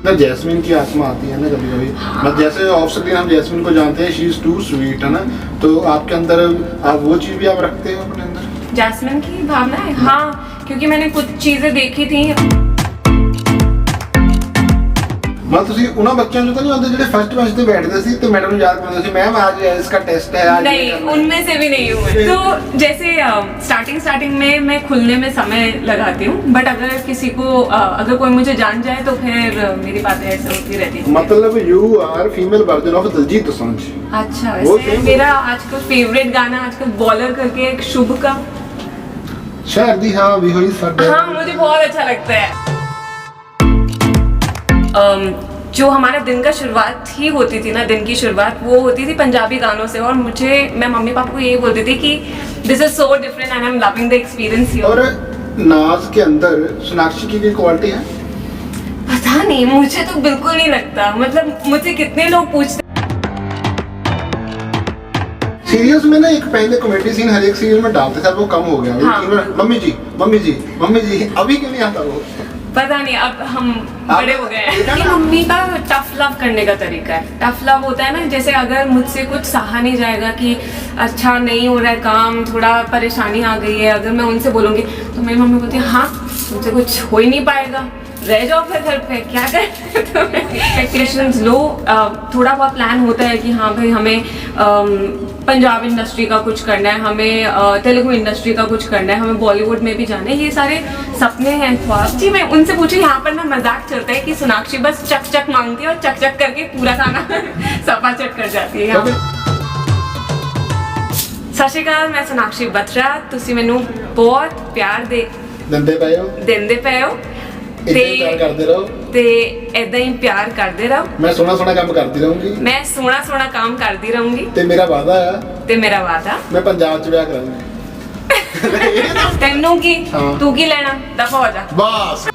ना जैस्मिन की आत्मा आती है ना कभी कभी। मतलब जैसे ऑफ स्क्रीन हम जैस्मिन को जानते हैं, शी इज टू स्वीट, है ना, तो आपके अंदर आप वो चीज़ भी आप रखते हो अपने अंदर, जैस्मिन की भावना है। हाँ, क्योंकि मैंने कुछ चीजें देखी थी। मतलब ਤੁਸੀਂ ਉਹਨਾਂ ਬੱਚਿਆਂ ਚੋਂ ਤਾਂ नहीं होते ਜਿਹੜੇ फर्स्ट बेंच ਤੇ बैठते थे तो मैडम याद करते थे मैम आज इसका टेस्ट है आज। नहीं, उनमें से भी नहीं हूँ मैं। तो जैसे स्टार्टिंग में मैं खुलने में समय लगाती हूँ, बट अगर किसी को अगर कोई मुझे जान जाए तो फिर मेरी बातें ऐसे होती रहती है। मतलब you are female version of Diljit Dosanjh. अच्छा, वैसे मेरा आजकल फेवरेट गाना आजकल बॉलर करके एक शुभ का शहर दी हाँ भी हुई साडे। हाँ, मुझे बहुत अच्छा लगता है। जो हमारा दिन का शुरुआत ही होती थी ना, दिन की शुरुआत वो होती थी पंजाबी गानों से, और मैं मम्मी पापा को यही बोलती थी कि this is so different and I am loving the experience here. और नाज के अंदर सोनाक्षी की कोई क्वालिटी है? पता नहीं, मुझे तो बिल्कुल नहीं लगता। मतलब मुझसे कितने लोग पूछते सीरियल्स में ना एक पहले कॉमेडी सीन हर एक सीरियल में डालते थे, वो कम हो गया। हाँ। मम्मी जी मम्मी जी मम्मी जी अभी क्यों नहीं आता वो? पता नहीं, अब हम बड़े हो गए हैं। कि मम्मी का टफ लव करने का तरीका है। टफ लव होता है ना, जैसे अगर मुझसे कुछ सहा नहीं जाएगा कि अच्छा नहीं हो रहा है काम, थोड़ा परेशानी आ गई है, अगर मैं उनसे बोलूँगी तो मेरी मम्मी बोलती है हाँ मुझसे कुछ हो ही नहीं पाएगा, रह जाओ फिर घर पे, क्या करें। एक्सपेक्टेशंस लो, थोड़ा बहुत प्लान होता है कि हाँ भाई हमें पंजाब इंडस्ट्री का कुछ करना है, हमें तेलुगु इंडस्ट्री का कुछ करना है, हमें बॉलीवुड में भी जाना है। ये सारे सपने हैं, ख्वाब। जी मैं उनसे पूछूं, यहाँ पर ना मजाक चलता है कि सोनाक्षी बस चक चक मांगती है और चक चक करके पूरा खाना सपा चट कर जाती है। सत श्री अकाल, मैं सोनाक्षी बत्रा, तुसी मैनू बहुत प्यार ਦਿੰਦੇ ਪਏ ਹੋ ਤੇ ਪਿਆਰ ਕਰਦੇ ਰਹੋ ਤੇ ਇਦਾਂ ਹੀ ਪਿਆਰ ਕਰਦੇ ਰਹੋ। ਮੈਂ ਸੋਹਣਾ ਕੰਮ ਕਰਦੀ ਰਹੂੰਗੀ, ਮੈਂ ਸੋਹਣਾ ਕੰਮ ਕਰਦੀ ਰਹੂੰਗੀ ਤੇ ਮੇਰਾ ਵਾਅਦਾ ਆ ਮੈਂ ਪੰਜਾਬ 'ਚ ਵਿਆਹ ਕਰਾਂਗੀ। ਤੈਨੂੰ ਕੀ, ਤੂੰ ਕੀ ਲੈਣਾ, ਦਫਾ ਹੋ ਜਾ ਬਸ।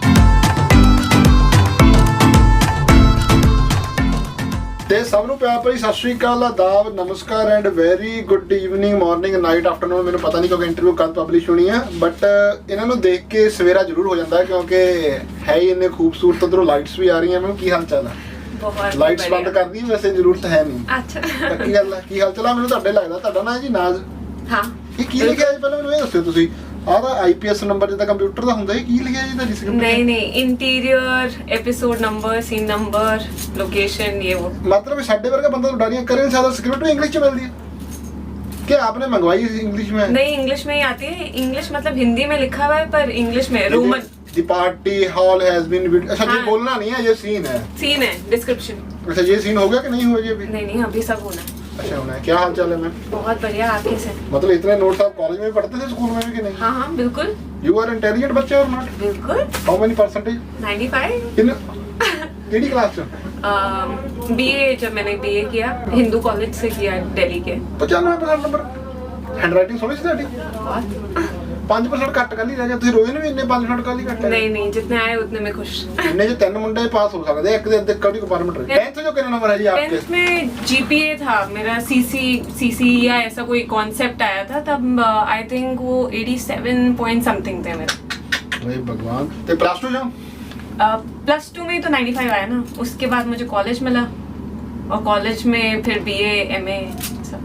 ਤੇ ਸਭ ਨੂੰ ਪਿਆਰ ਭਰੀ ਸਤਿ ਸ਼੍ਰੀ ਅਕਾਲ, ਆਦਾਬ, ਨਮਸਕਾਰ and very good evening, morning, night, afternoon. ਮੈਨੂੰ ਪਤਾ ਨਹੀਂ ਕਿਉਂਕਿ ਇੰਟਰਵਿਊ ਕਦ ਪਬਲਿਸ਼ ਹੋਣੀ ਹੈ, ਬਟ ਇਹਨਾਂ ਨੂੰ ਦੇਖ ਕੇ ਸਵੇਰਾ ਜ਼ਰੂਰ ਹੋ ਜਾਂਦਾ ਹੈ ਕਿਉਂਕਿ ਹੈ ਹੀ ਇੰਨੇ ਖੂਬਸੂਰਤ। ਉਧਰੋਂ ਲਾਈਟਸ ਵੀ ਆ ਰਹੀਆਂ। ਮੈਨੂੰ ਕੀ ਹਾਲ ਚਾਲ ਹੈ? ਬਹੁਤ ਲਾਈਟਸ ਬੰਦ ਕਰ ਦੀ, ਵੈਸੇ ਜ਼ਰੂਰਤ ਹੈ ਨਹੀਂ। ਅੱਛਾ, ਪੱਕੀ ਗੱਲ ਹੈ। ਕੀ ਹਾਲ ਚਾਲ ਹੈ? ਮੈਨੂੰ ਤੁਹਾਡੇ ਲੱਗਦਾ ਤੁਹਾਡਾ ਨਾਂ ਹੈ ਜੀ ਨਾਜ਼। ਹਾਂ। ਇਹ ਕੀ ਲਿਖਿਆ ਜੀ ਪਹਿਲਾਂ ਮੈਨੂੰ ਇਹ ਦੱਸਿਓ ਤੁਸੀਂ। ਆਹ ਦਾ ਆਈਪੀਐਸ ਨੰਬਰ ਜਿੱਦਾਂ ਕੰਪਿਊਟਰ ਦਾ ਹੁੰਦਾ, ਇਹ ਕੀ ਲਿਖਿਆ ਜੀ ਤੁਹਾਡੀ ਸਕ੍ਰਿਪਟ? नहीं, interior, episode number, scene number, location, ये वो। मतलब ਸਾਡੇ ਵਰਗਾ ਬੰਦਾ तो ਡਾਰੀਆਂ करे नहीं सकता। स्क्रिप्ट भी इंग्लिश में मिल दी है क्या? आपने मंगवाई इंग्लिश में? नहीं, इंग्लिश में ही आती है। इंग्लिश मतलब हिंदी में लिखा हुआ है पर इंग्लिश में Roman. The party hall has been अच्छा ये बोलना नहीं है, ये सीन है। सीन है, डिस्क्रिप्शन। अच्छा ये सीन हो गया कि नहीं हुआ जी अभी? नहीं, अभी सब होना है। अच्छा होना है। क्या हाल चाल है मैम? बहुत बढ़िया, आप कैसे? मतलब इतने नोट्स आप कॉलेज में भी पढ़ते थे, स्कूल में भी कि नहीं? हाँ हाँ बिल्कुल। You are intelligent बच्चे और not? बिल्कुल। How many percentage? 95। In KD class से? बीए, जब मैंने बीए किया हिंदू कॉलेज से किया दिल्ली के। 95% नंबर। हैंडराइटिंग सोनी सी ਤੁਹਾਡੀ? 5% ਘੱਟ ਕਰ ਲਈ ਰਹਿ ਗਿਆ। ਤੁਸੀਂ ਰੋਏ ਨੇ ਵੀ ਇੰਨੇ 5% ਕਰ ਲਈ ਘੱਟ ਹੈ? नहीं, जितने आए उतने में खुश। ਇੰਨੇ ਚ 3 ਮੁੰਡੇ ਪਾਸ ਹੋ ਸਕਦੇ, ਇੱਕ ਦੇ ਅੱਧੇ ਕਦੀ ਕੰਪਾਰਟਮੈਂਟ ਰਹੇ। 10th जो कितना नंबर है जी आपके? 10th में जीपीए था मेरा, सीसी या ऐसा कोई कॉन्सेप्ट आया था तब। आई थिंक वो 87 पॉइंट समथिंग थे मेरा। अरे भगवान। तो प्लस 2 जाओ? प्लस 2 में तो 95 आया ना, उसके बाद मुझे कॉलेज मिला और कॉलेज में फिर बीए एमए सब।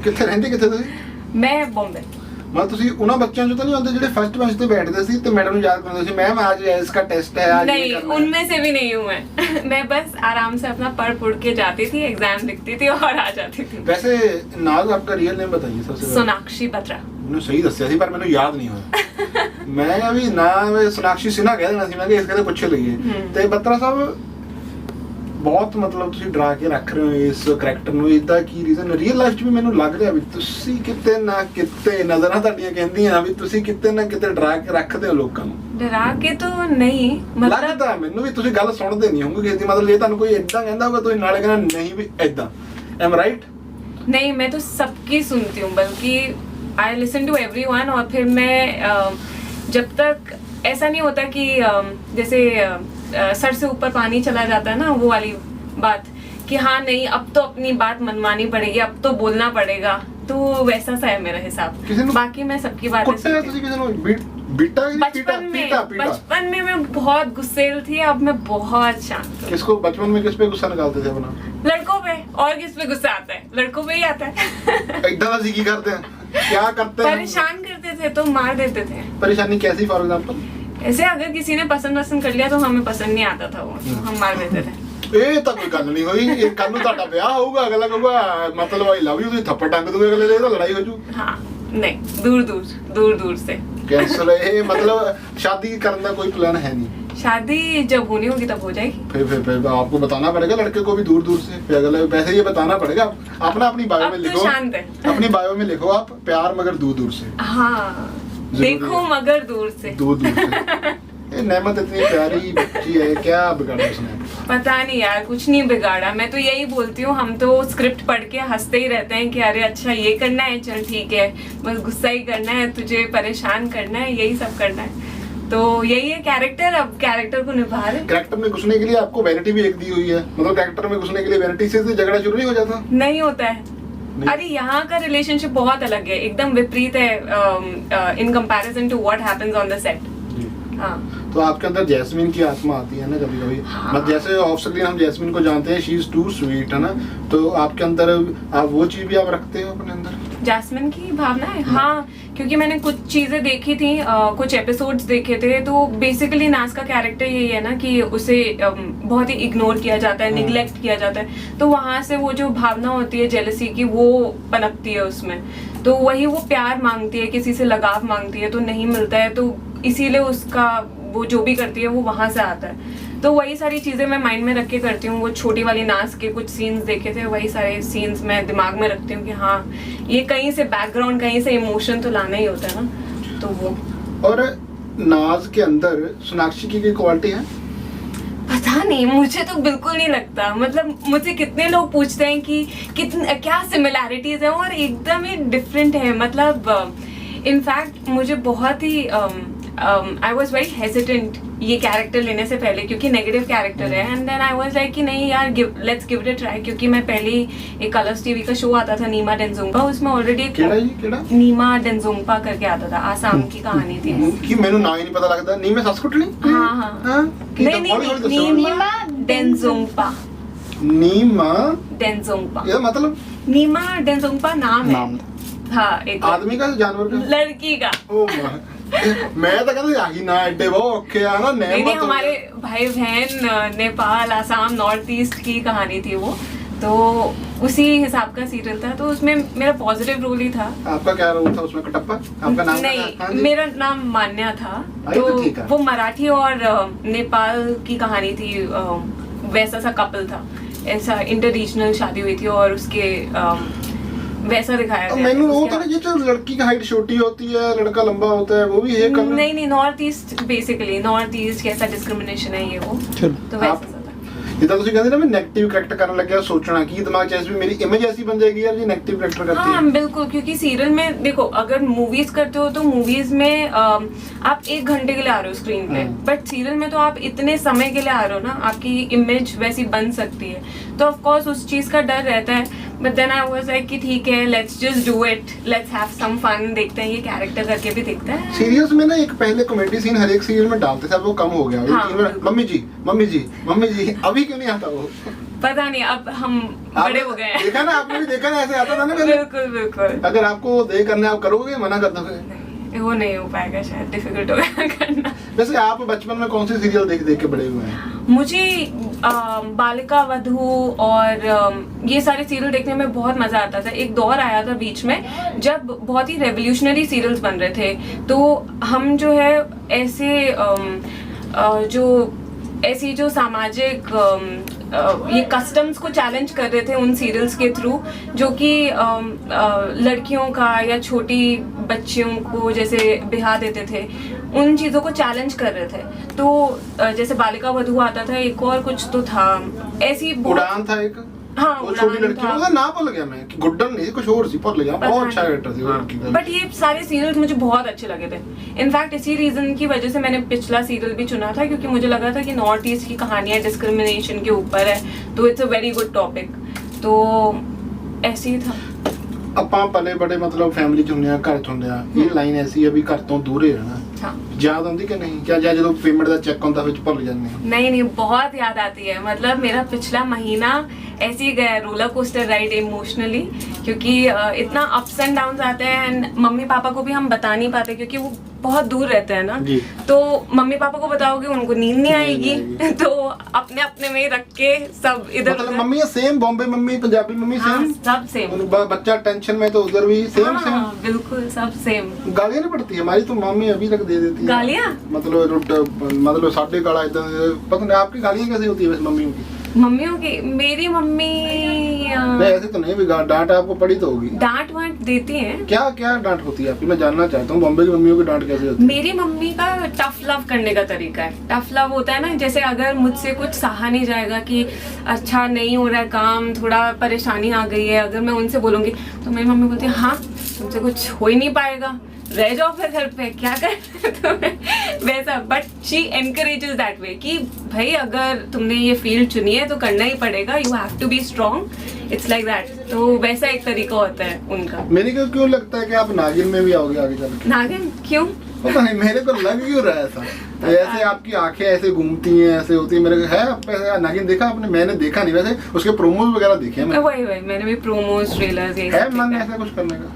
ਕਿੱਥੇ ਰਹਿੰਦੇ ਕਿੱਥੇ ਤੁਸੀਂ? मैं बॉम्बे। मतलब ਤੁਸੀਂ ਉਹਨਾਂ ਬੱਚਿਆਂ ਚੋਂ ਤਾਂ ਨਹੀਂ ਹੁੰਦੇ ਜਿਹੜੇ ਫਸਟ ਬੈਂਚ ਤੇ ਬੈਠਦੇ ਸੀ ਤੇ ਮੈਡਮ ਨੂੰ ਯਾਦ ਕਰਦੇ ਸੀ मैम आज इसका टेस्ट है आज? नहीं, उनमें से भी नहीं हूँ मैं। मैं बस आराम से अपना पढ़ के जाती थी, एग्जाम लिखती थी और आ जाती थी। वैसे नाज आपका रियल नेम बताइए सबसे पहले। सोनाक्षी बत्रा। ਮੈਨੂੰ ਸਹੀ ਦੱਸਿਆ ਸੀ ਪਰ ਮੈਨੂੰ ਯਾਦ ਨਹੀਂ ਹੋਇਆ। ਮੈਂ ਕਿਹਾ ਵੀ ਨਾ ਸੋਨਾਕਸ਼ੀ ਸਿਨਹਾ ਕਹਿ ਦੇਣਾ ਸੀ, ਮੈਂ ਕਿਹਾ ਇਸ ਕਦੇ ਪੁੱਛ ਲਈਏ। ਤੇ ਬੱਤਰਾ ਸਾਹਿਬ ਬਹੁਤ ਮਤਲਬ ਤੁਸੀਂ ਡਰਾ ਕੇ ਰੱਖ ਰਹੇ ਹੋ ਇਸ ਕਰੈਕਟਰ ਨੂੰ, ਇਦਾਂ ਕੀ ਰੀਜ਼ਨ? ਰੀਅਲ ਲਾਈਫ 'ਚ ਵੀ ਮੈਨੂੰ ਲੱਗ ਰਿਹਾ ਵੀ ਤੁਸੀਂ ਕਿਤੇ ਨਾ ਕਿਤੇ ਨਜ਼ਰਾਂ ਤੁਹਾਡੀਆਂ ਕਹਿੰਦੀਆਂ ਵੀ ਤੁਸੀਂ ਕਿਤੇ ਨਾ ਕਿਤੇ ਡਰਾ ਕੇ ਰੱਖਦੇ ਹੋ ਲੋਕਾਂ ਨੂੰ। डरा के तो नहीं, मतलब ਲੱਗਦਾ ਮੈਨੂੰ ਵੀ ਤੁਸੀਂ ਗੱਲ ਸੁਣਦੇ ਨਹੀਂ ਹੋਵੋਗੇ ਕਿਸੇ ਦੀ। ਮਤਲਬ ਜੇ ਤੁਹਾਨੂੰ ਕੋਈ ਇਦਾਂ ਕਹਿੰਦਾ ਹੋਊਗਾ ਤੁਸੀਂ ਨਾਲੇ ਕਹਿੰਦਾ ਨਹੀਂ ਵੀ ਇਦਾਂ। M right? नहीं, मैं तो सबकी सुनती हूँ, बल्कि आई लिसन टू एवरीवन। और फिर मैं जब तक ऐसा नहीं होता कि जैसे सर से ऊपर पानी चला जाता है ना, वो वाली बात कि हाँ नहीं अब तो अपनी बात मनवानी पड़ेगी, अब तो बोलना पड़ेगा, तो वैसा सा है मेरा हिसाब। बाकी मैं सबकी बात ਕੁੱਟਿਆ ਤੁਸੀਂ ਕਿਸੇ ਨੂੰ? बीटा की बचपन में मैं बहुत गुस्सेल थी, अब मैं बहुत शांत हूँ। किसको बचपन में किस पे गुस्सा निकालते थे अपना? लड़कों पे। और किस पे गुस्सा आता है? लड़कों पे ही आता है। एकदम सीखी करते हैं, क्या करते हैं? परेशान करते थे तो मार देते थे। परेशानी कैसी? फॉर एग्जांपल ऐसे अगर किसी ने पसंद कर लिया तो हमें पसंद नहीं आता था वो, तो हम मार देते थे। ਇਹ ਤਾਂ ਕੋਈ ਗੱਲ ਨਹੀਂ ਹੋਈ, ਇਹ ਕੱਲ ਨੂੰ ਤੁਹਾਡਾ ਵਿਆਹ ਹੋਊਗਾ, ਅਗਲਾ ਕਹੂਗਾ ਮਤਲਬ ਆਈ ਲਵ ਯੂ, ਤੁਸੀਂ ਥੱਪੜ ਟੰਗ ਦੋਗੇ ਅਗਲੇ ਦੇ, ਤਾਂ ਲੜਾਈ ਹੋ ਜੂ। हाँ नहीं, दूर से कैंसिल है ये, मतलब शादी करने का कोई प्लान है नहीं? शादी जब होनी होगी तब हो जाएगी। फिर आपको बताना पड़ेगा लड़के को भी दूर से, फिर अगले वैसे ये बताना पड़ेगा अपना, अपनी बायो में लिखो, अपनी बायो में लिखो आप प्यार मगर दूर से। हाँ देखो मगर दूर से। ये नेमत इतनी प्यारी बच्ची है, क्या बिगाड़ा उसने? पता नहीं यार, कुछ नहीं बिगाड़ा। मैं तो यही बोलती हूँ, हम तो स्क्रिप्ट पढ़ के हंसते ही रहते हैं कि अरे अच्छा ये करना है, चल ठीक है, बस गुस्सा ही करना है, तुझे परेशान करना है, यही सब करना है। तो यही है कैरेक्टर, अब कैरेक्टर को निभा रहे। कैरेक्टर में घुसने के लिए आपको वैनिटी भी एक दी हुई है, मतलब कैरेक्टर में घुसने के लिए वैनिटी से झगड़ा शुरू नहीं हो जाता? नहीं होता है। अरे यहाँ का रिलेशनशिप बहुत अलग है, एकदम विपरीत है in comparison to what happens on the set. हाँ। तो आपके अंदर जैस्मिन की आत्मा आती है ना कभी कभी। हाँ। मतलब जैसे ऑफ स्क्रीन हम जैस्मिन को जानते हैं, शी इज टू स्वीट, है ना, तो आपके अंदर आप वो चीज भी आप रखते हो अपने अंदर, जैस्मिन की भावना है? हाँ, क्योंकि मैंने कुछ चीजें देखी थी, कुछ एपिसोड्स देखे थे, तो बेसिकली नाज का कैरेक्टर यही है ना कि उसे बहुत ही इग्नोर किया जाता है, निग्लेक्ट किया जाता है, तो वहां से वो जो भावना होती है जेलसी की, वो पनपती है उसमें। तो वही वो प्यार मांगती है, किसी से लगाव मांगती है, तो नहीं मिलता है, तो इसीलिए उसका वो जो भी करती है वो वहां से आता है। तो वही सारी चीजें मैं माइंड में रख के करती हूँ। वो छोटी वाली नाज के कुछ सीन्स देखे थे, वही सारे सीन्स मैं दिमाग में रखती हूँ कि हाँ ये कहीं से बैकग्राउंड, कहीं से इमोशन तो लाना ही होता है ना, तो वो। और नाज के अंदर सोनाक्षी की कोई क्वालिटी है? पता नहीं, मुझे तो बिल्कुल नहीं लगता। मतलब मुझे कितने लोग पूछते हैं कि क्या सिमिलैरिटीज है, और एकदम ही डिफरेंट है। मतलब इनफैक्ट मुझे बहुत ही आई वॉज वेरी हेजिटेंट ये कैरेक्टर लेने से पहले, क्योंकि नेगेटिव कैरेक्टर है, and then I was like कि नहीं यार, let's give it a try. क्योंकि मैं पहले एक कलर्स टीवी का शो आता था नीमा डेंजोंगपा, उसमें ऑलरेडी नीमा डेंजोंगपा करके आता था, आसाम की कहानी थी कि मैंने नाम ही नहीं पता लगता। नीमा ससकुटली? हाँ नहीं, नीमा डेंजोंगपा। नीमा डेंजोंगपा, ये मतलब नीमा डेंजोंगपा नाम है। हाँ, एक आदमी का, जानवर का, लड़की का। मैं तो कहता ही ना एडे वो ओके आ ना। नहीं, हमारे भाई बहन नेपाल, आसाम, नॉर्थ ईस्ट की कहानी थी वो, तो उसी हिसाब का सीरियल था, तो उसमें मेरा पॉजिटिव रोल ही था। आपका क्या रोल था उसमें? कटप्पा? आपका नाम? नहीं, मेरा नाम मान्या था। तो वो मराठी और नेपाल की कहानी थी, वैसा सा कपल था, ऐसा इंटर रीजनल शादी हुई थी, और उसके वैसा दिखाया गया। मैंने वो था ना, जो लड़की की हाइट छोटी होती है, लड़का लंबा होता है, वो भी है? नहीं, north east, basically north east कैसा डिस्क्रिमिनेशन है ये वो, तो वैसा ਜਿੱਦਾਂ ਤੁਸੀਂ ਕਹਿੰਦੇ ਨਾ ਮੈਂ 네ਗੇਟਿਵ ਕੈਰੈਕਟਰ ਕਰਨ ਲੱਗਿਆ, सोचना कि दिमाग में भी मेरी इमेज ऐसी बन जाएगी यार ये नेगेटिव करेक्टर करती है। हाँ बिल्कुल, क्योंकि सीरियल में देखो, अगर मूवीज करते हो तो मूवीज में आप 1 घंटे के लिए आ रहे हो स्क्रीन पे, बट सीरियल में तो आप इतने समय के लिए आ रहे हो ना, आपकी इमेज वैसी बन सकती है, तो ऑफ कोर्स उस चीज का डर रहता है। But then I was like कि ठीक है, let's just do it, let's have some fun, देखते हैं ये कैरेक्टर करके भी देखते हैं। सीरियल्स में ना एक पहले कॉमेडी सीन हर एक सीरियल में डालते थे, वो कम हो गया। हाँ, मम्मी जी मम्मी जी मम्मी जी, अभी क्यों नहीं आता वो? पता नहीं, अब हम बड़े हो गए हैं। देखा ना, आपने भी देखा ना, ऐसे आता था ना पहले। बिल्कुल बिल्कुल। अगर आपको दे करने आप करोगे, मना कर दोगे? वो नहीं हो पाएगा शायद, डिफिकल्ट होगा करना। वैसे आप बचपन में कौन सी सीरियल देख देख के बड़े हुए हैं? मुझे बालिका वधू और ये सारे सीरियल देखने में बहुत मजा आता था। एक दौर आया था बीच में जब बहुत ही रेवोल्यूशनरी सीरियल्स बन रहे थे, तो हम जो है ऐसे ऐसी जो सामाजिक ये कस्टम्स को चैलेंज कर रहे थे उन सीरियल्स के थ्रू, जो कि लड़कियों का या छोटी बच्चियों को जैसे बिहा देते थे, उन चीजों को चैलेंज कर रहे थे। तो जैसे बालिका वधू आता था, एक और कुछ तो था ऐसी, उड़ान था एक, हाँ, वो छोटी लड़की, उसका नाम भूल गया मैं, कि गुड्डन नहीं, कुछ और सी, भूल गया। बहुत अच्छा एक्टर थी वो लड़की का। बट ये सारे सीरियल्स मुझे बहुत अच्छे लगे थे। इनफैक्ट इसी रीजन की वजह से मैंने पिछला सीरियल भी चुना था, क्योंकि मुझे लगा था कि नॉर्थ ईस्ट की कहानियां डिस्क्रिमिनेशन के ऊपर है, तो it's a very good topic, तो ऐसे ही था। ਆਪਾਂ ਪਲੇ ਬੜੇ ਮਤਲਬ ਫੈਮਿਲੀ ਚ ਹੁੰਦੇ ਆ, ਘਰ ਚ ਹੁੰਦੇ ਆ, ਇਹ ਲਾਈਨ ਐਸੀ ਹੈ ਵੀ ਘਰ ਤੋਂ ਦੂਰੇ ਰਹਿਣਾ। हाँ याद आती कि नहीं? क्या जो पेमेंट का चेक होता है भुल जाते? नहीं, बहुत याद आती है। मतलब मेरा पिछला महीना ऐसे ही गया रोलर कोस्टर राइड इमोशनली, क्योंकि इतना अप्स एंड डाउन्स आते हैं। एंड मम्मी पापा को भी हम बता नहीं पाते क्योंकि वो बहुत दूर रहते हैं ना, तो मम्मी पापा को बताओगे उनको नींद नहीं आएगी तो अपने अपने में ही रख के सब इधर मतलब mummy same, Bombay mummy, Punjabi mummy same, सब सेम। बच्चा टेंशन में तो उधर भी सेम सेम, बिल्कुल सब सेम। गालियां नहीं पड़ती? हमारी तो मम्मी अभी तक दे देती है गालियां। मतलब साढ़े गाला इधर, पता नहीं आपकी गालियां कैसे होती है वैसे मम्मियों की? मम्मियों की, मेरी मम्मी नहीं ऐसे तो नहीं, भी डांट आपको पड़ी तो होगी। डांट वांट देती हैं। क्या क्या डांट होती है आपकी? मैं जानना चाहता हूँ बॉम्बे की मम्मियों की डांट कैसे होती है? मेरी मम्मी का टफ लव करने का तरीका है। टफ लव होता है ना, जैसे अगर मुझसे कुछ सहा नहीं जाएगा कि अच्छा नहीं हो रहा है काम, थोड़ा परेशानी आ गई है, अगर मैं उनसे बोलूंगी तो मेरी मम्मी बोलती है हाँ तुमसे कुछ हो ही नहीं पाएगा, रह जाओ फिर घर पे, क्या कर वैसा। But she encourages that way कि भाई अगर तुमने ये फील्ड चुनी है तो करना ही पड़ेगा, you have to be strong, it's like that. तो वैसा एक तरीका होता है उनका। मेरे को क्यों लगता है कि आप नागिन में भी आओगे आगे चल के? नागिन क्यों? पता नहीं, मेरे को लग क्यों रहा है ऐसा। ऐसे आपकी आंखें ऐसे घूमती हैं, ऐसे होती है, मेरे को है आप नागिन देखा आपने? मैंने देखा नहीं, वैसे उसके प्रोमोज वगैरह देखे हैं वही मैंने भी प्रोमोज ट्रेलर्स है मन में ऐसा कुछ करने का?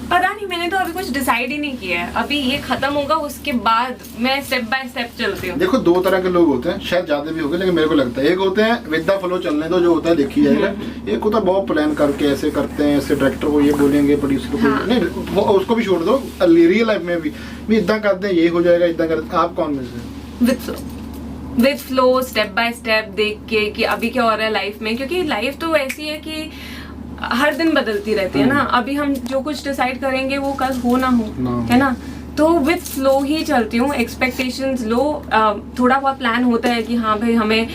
पता नहीं, मैंने तो अभी कुछ डिसाइड ही नहीं किया है। अभी ये खत्म होगा उसके बाद मैं स्टेप बाय स्टेप चलती हूँ। देखो दो तरह के लोग होते हैं, शायद ज्यादा भी होंगे, लेकिन मेरे को लगता है एक होते हैं विद द फ्लो चलने दो, जो होता है देखी जाएगा। एक होता है बहुत प्लान करके ऐसे करते हैं, ऐसे डायरेक्टर को ये बोलेंगे, प्रोड्यूसर को नहीं, उसको भी छोड़ दो, रियल लाइफ में भी इतना करते हैं, ये हो जाएगा, इतना करते। आप कौन में से? With flow, step by step देख के कि अभी क्या हो रहा है लाइफ में, क्योंकि लाइफ तो ऐसी है कि हर दिन बदलती रहती है ना। अभी हम जो कुछ डिसाइड करेंगे वो कल हो ना हो, है ना। तो विद फ्लो ही चलती हूँ, एक्सपेक्टेशंस लो। थोड़ा बहुत प्लान होता है कि हाँ भाई हमें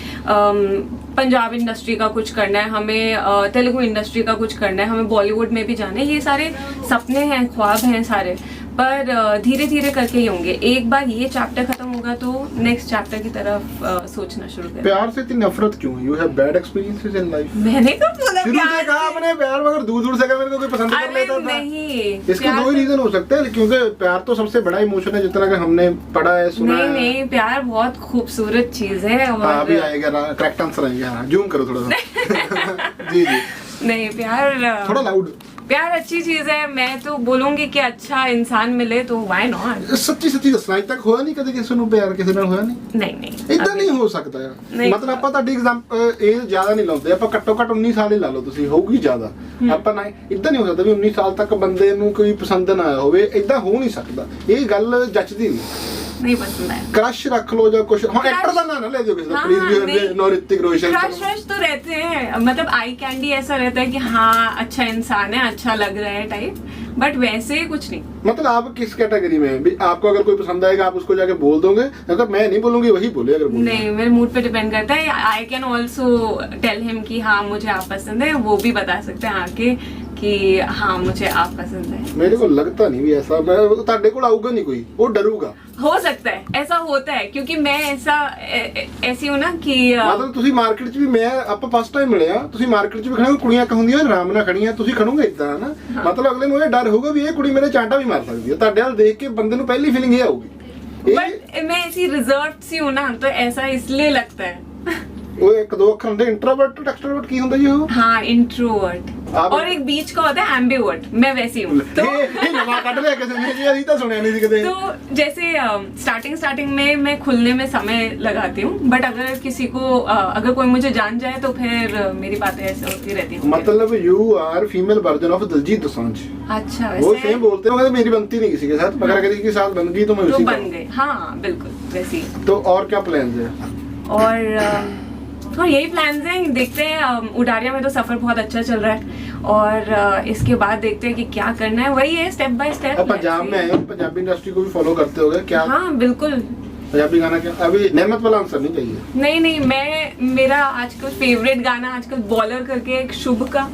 पंजाब इंडस्ट्री का कुछ करना है, हमें तेलुगु इंडस्ट्री का कुछ करना है, हमें बॉलीवुड में भी जाना है। ये सारे सपने हैं, ख्वाब हैं सारे, पर धीरे धीरे करके ही होंगे। एक बार ये चैप्टर खत्म होगा तो नेक्स्ट चैप्टर की तरफ सोचना शुरू करें। प्यार से इतनी नफरत क्यों? You have bad experiences in life? मैंने तो बोला शुरू से कहा आपने प्यार, मगर दूर दूर से अगर मेरे को कोई पसंद कर लेता था। नहीं, इसके दो ही रीजन हो सकते हैं, क्योंकि प्यार तो सबसे बड़ा इमोशन है जितना कि हमने पढ़ा है, सुना है। नहीं, प्यार बहुत खूबसूरत चीज है। और अभी आएगा, करेक्ट आंसर आएगा। हाँ, जूम करो थोड़ा सा। जी। नहीं, प्यार थोड़ा लाउड। प्यार अच्छी चीज है। मैं तो बोलूंगी कि अच्छा इंसान मिले तो व्हाई नॉट। सच्ची दसना, अज तक होया नहीं कदे किसी ਨੂੰ प्यार किसी ਨਾਲ होया नहीं? नहीं इतना नहीं हो सकता यार। मतलब ਆਪਾਂ ਤੁਹਾਡੀ ਐਗਜ਼ਾਮਪਲ ਇਹ ਜ਼ਿਆਦਾ ਨਹੀਂ ਲਾਉਂਦੇ, ਆਪਾਂ ਘੱਟੋ ਘੱਟ 19 ਸਾਲ ਹੀ ਲਾ ਲਓ ਤੁਸੀਂ, ਹੋਊਗੀ ਜ਼ਿਆਦਾ। ਆਪਾਂ ਨਾ ਇਦਾਂ ਨਹੀਂ ਹੋ ਸਕਦਾ ਵੀ 19 ਸਾਲ ਤੱਕ ਬੰਦੇ ਨੂੰ ਕੋਈ ਪਸੰਦ ਨਾ ਆਇਆ ਹੋਵੇ, ਇਦਾਂ ਹੋ ਨਹੀਂ ਸਕਦਾ। ਇਹ ਗੱਲ ਜੱਚਦੀ नहीं पसंद है। क्रश रख लो या कुछ। हाँ, एक्टर का ना ले दो किसी का, प्लीज भी नो ऋतिक रोशन। क्रश तो रहते हैं, मतलब आई कैंडी ऐसा रहता है कि हाँ अच्छा इंसान है, अच्छा लग रहा है टाइप, बट वैसे कुछ नहीं। मतलब आप किस कैटेगरी में हैं? आपको अगर कोई पसंद आएगा आप उसको जाके बोल दोगे? अगर मैं नहीं बोलूंगी वही बोले, अगर नहीं, मेरे मूड पे डिपेंड करता है। I can also tell him कि हाँ मुझे आप पसंद है, वो भी बता सकते हैं आके कि हाँ मुझे आप पसंद है। मेरे को लगता नहीं भी ऐसा, मैं ਤੁਹਾਡੇ ਕੋਲ ਆਊਗਾ नहीं कोई, वो डरूगा। हो सकता है, ऐसा होता है, क्योंकि मैं ऐसी हूँ ना कि मतलब ਤੁਸੀਂ ਮਾਰਕੀਟ 'ਚ ਵੀ, ਮੈਂ ਆਪਾਂ ਫਸਟ ਟਾਈਮ ਮਿਲੇ ਆ, ਤੁਸੀਂ ਮਾਰਕੀਟ 'ਚ ਵੀ ਖੜੇ ਹੋ, ਕੁੜੀਆਂ ਕਹੁੰਦੀਆਂ ਆਰਾਮ ਨਾਲ ਖੜੀਆਂ, ਤੁਸੀਂ ਖੜੋਗੇ ਇਦਾਂ ਨਾ। ਮਤਲਬ ਅਗਲੇ ਨੂੰ ਇਹ ਡਰ ਹੋਊਗਾ ਵੀ ਇਹ ਕੁੜੀ ਮੇਰੇ ਚਾਂਟਾ ਵੀ ਮਾਰ ਸਕਦੀ ਹੈ। ਤੁਹਾਡੇ ਵੱਲ ਦੇਖ ਕੇ ਬੰਦੇ ਨੂੰ ਪਹਿਲੀ ਫੀਲਿੰਗ ਇਹ ਆਊਗੀ। बट मैं ऐसी रिजर्व सी हूँ ना, तो ऐसा इसलिए लगता है। वो एक दो अक्षर होते हैं, इंट्रोवर्ट और एक्सट्रोवर्ट की होता है जी? वो हाँ, इंट्रोवर्ट, और एक बीच का होता है एम्बिवर्ट। मैं वैसी हूँ। तो जैसे स्टार्टिंग में मैं खुलने में समय लगाती हूँ, बट अगर किसी को अगर कोई मुझे जान जाए तो फिर मेरी बातें ऐसे होती रहती हैं। मतलब you are female version of Diljit Dosanjh. अच्छा, वो सेम बोलते हैं, मेरी बनती नहीं किसी के साथ, अगर किसी के साथ बन गई तो मैं उसी बन गई। हाँ बिल्कुल वैसी। तो और क्या प्लान है? और यही प्लान्स हैं, देखते हैं। उडारिया में तो सफर बहुत अच्छा चल रहा है, और इसके बाद देखते हैं कि क्या करना है। वही है, स्टेप बाय स्टेप। पंजाब में आए हो, पंजाबी इंडस्ट्री को भी फॉलो करते होगे क्या? हाँ बिल्कुल। पंजाबी गाना क्या? अभी नेमत वाला आंसर नहीं चाहिए। नहीं, मेरा आजकल फेवरेट गाना आजकल बॉलर करके एक शुभ का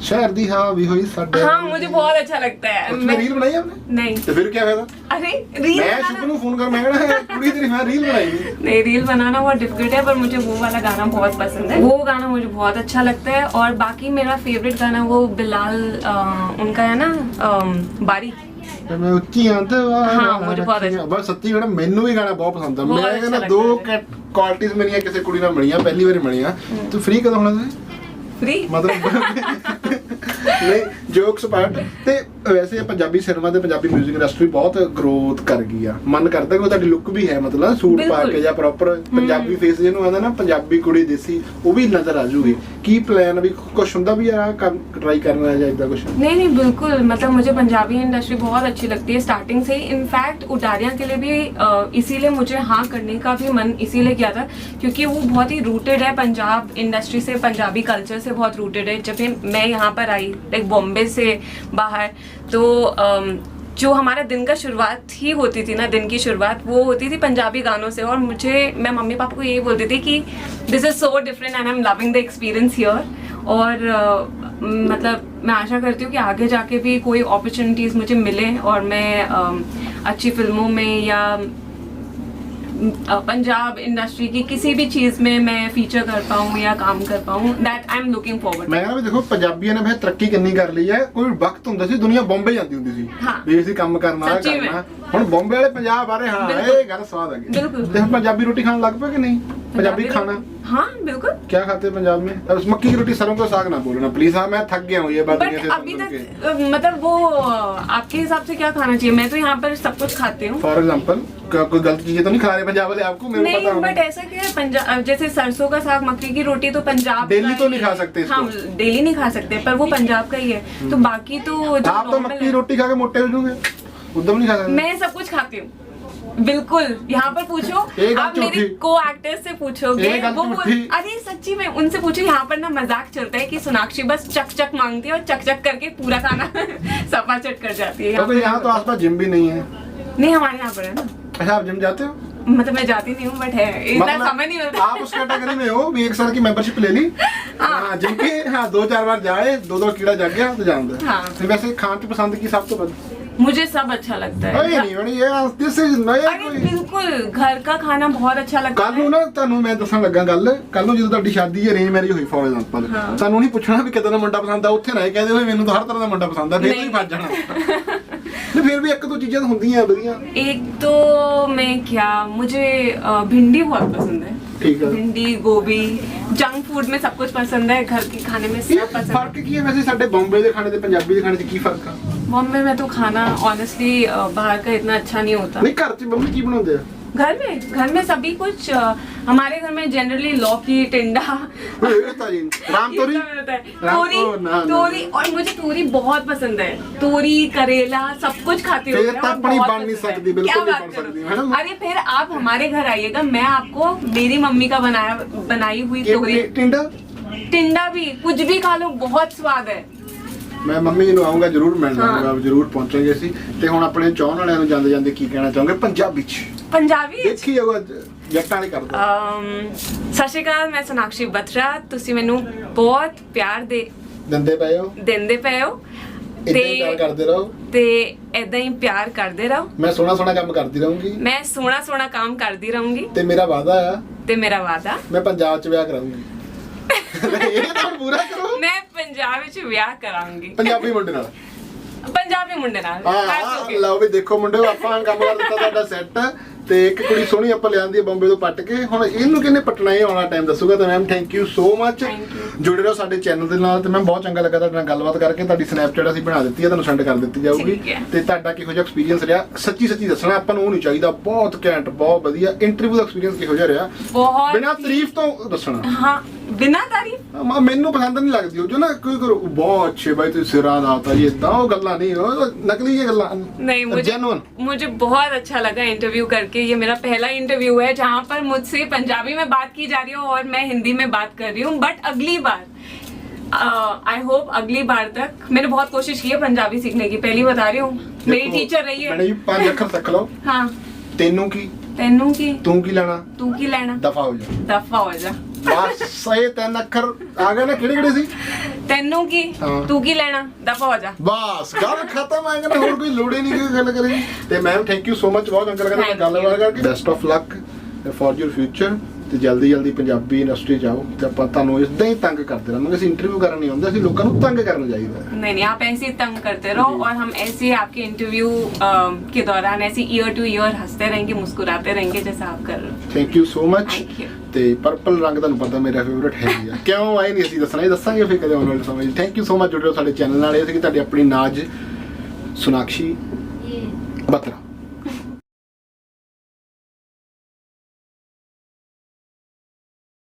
शहर दी हाँ भी हुई साडे। हाँ, मुझे बहुत अच्छा लगता है। उसमें रील बनाई आपने? नहीं। तो फिर क्या फायदा? अरे रील मैं शुभ को फोन कर, मैं कहना पूरी तेरी मैं रील बनाई नहीं, रील बनाना बहुत डिफिकल्ट है, पर मुझे वो वाला गाना बहुत पसंद है। वो गाना मुझे बहुत अच्छा लगता है। और बाकी मेरा फेवरेट गाना वो बिलाल उनका है ना, बारी। ਤੇ ਮੈਂ ਉੱਚੀਆਂ ਤੇ ਹਾਂ, ਮੁझे बहुत अच्छा। ਬਸ ਸੱਚੀ ਮੈਡਮ ਮੈਨੂੰ ਵੀ ਗਾਣਾ ਬਹੁਤ ਪਸੰਦ ਆ। ਬਹੁਤ ਮੈਂ ਅੱਛਾ ਕਹਿੰਦਾ ਲੱਗਦਾ ਦੋ ਹੈ। ਕੁਆਲਿਟੀਆਂ ਮੇਰੀਆਂ ਕਿਸੇ ਕੁੜੀ ਨਾਲ ਮਿਲੀਆਂ, ਪਹਿਲੀ ਵਾਰੀ ਮਿਲੀਆਂ। ਤੂੰ ਫ੍ਰੀ ਕਦੋਂ ਹੋਣਾ ਸੀ फ्री ਮਤਲਬ ਨਹੀਂ ਜੋਕਸ ਪਾਰਟ ਤੇ ਵੈਸੇ ਪੰਜਾਬੀ ਸਿਨੇਮਾ ਤੇ ਪੰਜਾਬੀ 뮤직 ਇੰਡਸਟਰੀ ਬਹੁਤ ਗਰੋਥ ਕਰ ਗਈ ਆ। ਮਨ ਕਰਦਾ ਕਿ ਤੁਹਾਡੀ ਲੁੱਕ ਵੀ ਹੈ ਮਤਲਬ ਸੂਟ ਪਾ ਕੇ ਜਾਂ ਪ੍ਰੋਪਰ ਪੰਜਾਬੀ ਫੇਸ ਜਿਹਨੂੰ ਆਂਦਾ ਨਾ ਪੰਜਾਬੀ ਕੁੜੀ ਦੇਸੀ, ਉਹ ਵੀ ਨਜ਼ਰ ਆ ਜੂਗੀ। ਕੀ ਪਲਾਨ ਵੀ ਕੁਝ ਹੁੰਦਾ ਵੀ ਆ ਕੰਮ ट्राई करना है या इतना कुछ? नहीं बिल्कुल, मतलब मुझे पंजाबी इंडस्ट्री बहुत अच्छी लगती है स्टार्टिंग से ही। इनफैक्ट उडारियाँ के लिए भी इसीलिए मुझे हाँ करने का भी मन इसीलिए किया था क्योंकि वो बहुत ही रूटेड है पंजाब इंडस्ट्री से, पंजाबी कल्चर से बहुत रूटेड है। जब मैं यहाँ पर आई लाइक बॉम्बे से बाहर, तो जो हमारा दिन का शुरुआत ही होती थी ना, दिन की शुरुआत वो होती थी पंजाबी गानों से। और मैं मम्मी पापा को यही बोलती थी कि this is so different and I am loving the experience here. और मतलब मैं आशा करती हूँ कि आगे जाके भी कोई अपॉर्चुनिटीज़ मुझे मिले और मैं अच्छी फिल्मों में या पंजाब इंडस्ट्री की किसी भी चीज में मैं फीचर कर पाऊँ या काम कर पाऊँ, that I am looking forward. ਮੈਂ ਕਹਿੰਦਾ ਵੀ ਦੇਖੋ ਪੰਜਾਬੀਆਂ ਨੇ ਫਿਰ ਤਰੱਕੀ ਕਿੰਨੀ ਕਰ ਲਈ ਹੈ। ਕੋਈ ਵਕਤ ਹੁੰਦਾ ਸੀ ਦੁਨੀਆ ਬੰਬੇ ਜਾਂਦੀ ਹੁੰਦੀ ਸੀ ਵੀ ਅਸੀਂ ਕੰਮ ਕਰਨਾ ਆ ਸੱਚੀ ਕਰਨਾ। ਹੁਣ ਬੰਬੇ ਵਾਲੇ ਪੰਜਾਬ ਆ ਰਹੇ, ਹਾਂ ਇਹ ਗੱਲ ਸਵਾਦ ਆ ਗਈ। ਬਿਲਕੁਲ। ਤੇ ਹੁਣ ਪੰਜਾਬੀ ਰੋਟੀ ਖਾਣ ਲੱਗ ਪਏ ਕਿ ਨਹੀਂ? पंजाबी खाना हाँ बिल्कुल। क्या खाते हैं पंजाब में? अब मक्की की रोटी सरों का साग ना बोलना प्लीज। हाँ मैं थक गया हूँ ये बात बट अभी तक मतलब वो आपके हिसाब से क्या खाना चाहिए? मैं तो यहाँ पर सब कुछ खाती हूँ। फॉर एग्जाम्पल कोई गलत चीजें तो नहीं खा रहे पंजाब वाले आपको? मेरे को पता नहीं, बट ऐसा क्या है पंजाब जैसे सरसों का साग मक्की की रोटी तो पंजाब डेली तो नहीं खा सकते इसको। हाँ डेली नहीं खा सकते, पर वो पंजाब का ही है। तो बाकी तो आप तो मक्की की रोटी खा के मोटे हो जाओगे, उद्दम नहीं खा सकते। मैं सब कुछ खाती हूँ बिल्कुल। यहाँ पर पूछो, आप मेरे को एक्टर्स से पूछोगे वो अरे सच्ची में उनसे पूछो। यहाँ पर ना मजाक चलता है कि सोनाक्षी बस चक चक मांगती है और चक चक करके पूरा खाना सफा चट कर जाती है। यहाँ तो आसपास जिम भी नहीं है। नहीं हमारे यहाँ पर है ना। अच्छा आप जिम जाते हो? मतलब मैं जाती नहीं हूँ बट है, इतना समय नहीं मिलता। आप उस कैटेगरी में हो भी 1 साल की मेंबरशिप ले ली हाँ जिम की, हाँ 2-4 बार जाए, 2 कीड़ा जाग गया तो जानते हैं। हाँ। वैसे खान की पसंद की सब तो मुझे सब अच्छा लगता है। this is अरे बिल्कुल घर का खाना बहुत अच्छा लगता है। ਕੱਲ ਨੂੰ ਨਾ ਤੁਹਾਨੂੰ ਮੈਂ ਦੱਸਣ ਲੱਗਾ ਗੱਲ, ਕੱਲ ਨੂੰ ਜਦੋਂ ਤੁਹਾਡੀ ਸ਼ਾਦੀ ਅਰੇਂਜ ਮੈਰਿਜ ਹੋਈ ਫੋਰ ਐਗਜ਼ਾਮਪਲ, ਤੁਹਾਨੂੰ ਨਹੀਂ ਪੁੱਛਣਾ ਵੀ ਕਿਦਾਂ ਦਾ ਮੁੰਡਾ ਪਸੰਦ ਆ, ਉੱਥੇ ਨਾ ਇਹ ਕਹਦੇ ਹੋਏ ਮੈਨੂੰ ਤਾਂ ਹਰ ਤਰ੍ਹਾਂ ਦਾ ਮੁੰਡਾ ਪਸੰਦ ਆ, ਫਿਰ ਤੁਸੀਂ ਫਸ ਜਾਣਾ। ਨਹੀਂ ਫਿਰ ਵੀ 1-2 ਚੀਜ਼ਾਂ ਤਾਂ ਹੁੰਦੀਆਂ ਵਧੀਆ। एक तो मैं क्या, मुझे भिंडी बहुत पसंद है। ठीक है। भिंडी गोभी जंक फूड में सब कुछ पसंद है, घर के खाने में सब पसंद है। ਫਰਕ ਕੀ ਹੈ ਵੈਸੇ ਸਾਡੇ ਬੰਬੇ ਦੇ ਖਾਣੇ ਤੇ ਪੰਜਾਬੀ ਦੇ ਖਾਣੇ 'ਚ ਕੀ ਫਰਕ ਆ? बॉम्बे में तो खाना ऑनेस्टली बाहर का इतना अच्छा नहीं होता। ਨਹੀਂ ਘਰ 'ਚ ਮੰਮੀ ਕੀ ਬਣਾਉਂਦੇ ਆ? घर में सभी कुछ हमारे घर में जनरली लौकी टिंडा राम तोरी मिलता है, तोरी और मुझे तोरी बहुत पसंद है। तोरी करेला सब कुछ खाती हूँ। अरे फिर आप हमारे घर आइएगा, मैं आपको मेरी मम्मी का बनाई हुई तोरी टिंडा भी कुछ भी खा लो, बहुत स्वाद है। ਮੈਂ ਮੰਮੀ ਨੂੰ ਆਉਂਗਾ ਜਰੂਰ ਮਿਲਣ ਆਉਂਗਾ, ਜਰੂਰ ਪਹੁੰਚਾਂਗੇ ਅਸੀਂ। ਤੇ ਹੁਣ ਆਪਣੇ ਚਾਹਣ ਵਾਲਿਆਂ ਨੂੰ ਜਾਂਦੇ ਜਾਂਦੇ ਕੀ ਕਹਿਣਾ ਚਾਹੋਗੇ ਪੰਜਾਬੀ ਚ? ਪੰਜਾਬੀ ਦੇਖੀ ਜਾਓ ਜੱਟਾਂ ਵਾਲੀ ਕਰ ਦੋ। ਸਤਿ ਸ਼੍ਰੀ ਅਕਾਲ, ਮੈਂ ਸੋਨਾਕਸ਼ੀ ਬਤਰਾ। ਤੁਸੀਂ ਮੈਨੂੰ ਬਹੁਤ ਪਿਆਰ ਦਿੰਦੇ ਪਏ ਹੋ ਤੇ ਪਿਆਰ ਕਰਦੇ ਰਹੋ ਤੇ ਏਦਾਂ ਹੀ ਪਿਆਰ ਕਰਦੇ ਰਹੋ। ਮੈਂ ਸੋਹਣਾ ਕੰਮ ਕਰਦੀ ਰਹੂੰਗੀ। ਮੈਂ ਸੋਹਣਾ ਕੰਮ ਕਰਦੀ ਰਹੂੰਗੀ। ਤੇ ਮੇਰਾ ਵਾਅਦਾ ਮੈਂ ਪੰਜਾਬ ਚ ਵਿਆਹ ਕਰਾਂਗੀ। ਇਹ ਤਾਂ ਪੂਰਾ ਕਰੋ। ਮੈਂ ਪੰਜਾਬ ਵਿੱਚ ਵਿਆਹ ਕਰਾਂਗੀ ਪੰਜਾਬੀ ਮੁੰਡੇ ਨਾਲ। ਹਾਂ ਲਓ ਵੀ ਦੇਖੋ ਮੁੰਡਿਓ, ਆਪਾਂ ਕੰਮ ਕਰ ਦਿੱਤਾ ਤੁਹਾਡਾ ਸੈੱਟ। ਤੇ ਇੱਕ ਕੁੜੀ ਸੋਹਣੀ ਆਪਾਂ ਲਿਆਂਦੀ ਹੈ ਬੰਬੇ ਤੋਂ ਪੱਟ ਕੇ, ਹੁਣ ਇਹਨੂੰ ਕਿਹਨੇ ਪੱਟਣਾ ਇਹ ਆਉਣਾ ਟਾਈਮ ਦੱਸੂਗਾ। ਤਾਂ ਮੈਮ ਥੈਂਕ ਯੂ ਸੋ ਮੱਚ, ਜੁੜੇ ਰਹੋ ਸਾਡੇ ਚੈਨਲ ਦੇ ਨਾਲ। ਤੇ ਮੈਮ ਬਹੁਤ ਚੰਗਾ ਲੱਗਾ ਤੁਹਾਡੇ ਨਾਲ ਗੱਲਬਾਤ ਕਰਕੇ। ਤੁਹਾਡੀ ਸਨੈਪਚੈਟ ਅਸੀਂ ਬਣਾ ਦਿੱਤੀ ਹੈ, ਤੁਹਾਨੂੰ ਸੈਂਡ ਕਰ ਦਿੱਤੀ ਜਾਊਗੀ। ਤੇ ਤੁਹਾਡਾ ਕਿਹੋ ਜਿਹਾ ਐਕਸਪੀਰੀਅੰਸ ਰਿਹਾ ਸੱਚੀ ਦੱਸਣਾ, ਆਪਾਂ ਨੂੰ ਉਹ ਨਹੀਂ ਚਾਹੀਦਾ। ਬਹੁਤ ਘੈਂਟ, ਬਹੁਤ ਵਧੀਆ ਇੰਟਰਵਿਊ ਦਾ ਐਕਸਪੀਰੀਅੰਸ ਕਿਹੋ ਜਿਹਾ ਰਿਹਾ, ਬਿਨਾਂ ਤਾਰੀਫ ਤੋਂ ਦੱਸਣਾ। ਹਾਂ ਬਿਨਾਂ ਤਾਰੀਫ ਮੈਨੂੰ ਪਸੰਦ ਨਹੀਂ ਲੱਗਦੀ ਉਹ ਜੋ ਨਾ ਕੋਈ ਕਰੋ ਬਹੁਤ ਅੱਛੇ ਭਾਈ ਤੁਸੀਂ ਸਿਰਾਂ ਦਾ ਤਾਂ ਇਹ ਤਾਂ ਉਹ ਗੱਲਾਂ ਨਹੀਂ, ਉਹ ਨਕਲੀ ਇਹ ਗੱਲਾਂ नहीं। मुझे बहुत अच्छा लगा इंटरव्यू करके। ये मेरा पहला इंटरव्यू है जहाँ पर मुझसे पंजाबी में बात की जा रही हो और मैं हिंदी में बात कर रही हूँ। बट अगली बार आई होप अगली बार तक, मैंने बहुत कोशिश की है पंजाबी सीखने की, पहली बता रही हूँ, मेरी टीचर रही है। 5 ਅੱਖਰ ਸਿੱਖ ਲਓ। हाँ ਤੈਨੂੰ ਕੀ ਤੂੰ ਕੀ ਲੈਣਾ ਦਫਾ ਹੋ ਜਾ ਬਸ। ਸਹੀ 3 ਅੱਖਰ ਆ ਗਏ ਨਾ, ਕਿਹੜੇ ਸੀ? ਤੈਨੂੰ ਕੀ ਤੂੰ ਕੀ ਲੈਣਾ ਦਫਾ ਹੋ ਜਾ, ਬਸ ਗੱਲ ਖਤਮ। ਆ ਗਿਆ ਹੋਰ ਕੋਈ ਲੋੜ ਹੀ ਨਹੀਂ ਕੋਈ ਗੱਲ ਕਰੇ। ਤੇ ma'am thank you so much, ਬਹੁਤ ਚੰਗਾ ਲੱਗਾ ਤੁਹਾਡਾ ਗੱਲਬਾਤ ਕਰਕੇ। Best of luck for your future. ਤੇ ਜਲਦੀ ਜਲਦੀ ਪੰਜਾਬੀ ਇੰਡਸਟਰੀ 'ਚ ਆਓ ਤੇ ਆਪਾਂ ਤੁਹਾਨੂੰ ਇਦਾਂ ਹੀ ਤੰਗ ਕਰਦੇ ਰਹਾਂਗੇ। ਅਸੀਂ ਇੰਟਰਵਿਊ ਕਰਨ ਨਹੀਂ ਆਉਂਦੇ, ਅਸੀਂ ਲੋਕਾਂ ਨੂੰ ਤੰਗ ਕਰਨਾ ਚਾਹੀਦਾ। नहीं नहीं, आप ऐसे ही तंग करते रहो और हम ऐसे ही आपके इंटरव्यू के दौरान ऐसे ईयर टू ईयर हंसते रहेंगे, मुस्कुराते रहेंगे जैसा आप कर रहे हो। Thank you so much. Thank you। ਤੇ ਪਰਪਲ ਰੰਗ ਤੁਹਾਨੂੰ ਪਤਾ ਮੇਰਾ ਫੇਵਰਿਟ ਹੈ ਹੀ ਆ। ਕਿਉਂ ਆਏ ਨਹੀਂ ਅਸੀਂ ਦੱਸਣਾ, ਇਹ ਦੱਸਾਂਗੇ ਫਿਰ ਕਦੇ ਆਉਣ ਵਾਲੇ ਸਮੇਂ 'ਚ। ਥੈਂਕ ਯੂ ਸੋ ਮਚ ਜੁੜੇ ਰਹੋ ਸਾਡੇ ਚੈਨਲ ਨਾਲ। ਇਹ ਸੀ ਤੁਹਾਡੀ ਆਪਣੀ ਨਾਜ ਸੋਨਾਕਸ਼ੀ ਬਤਰਾ।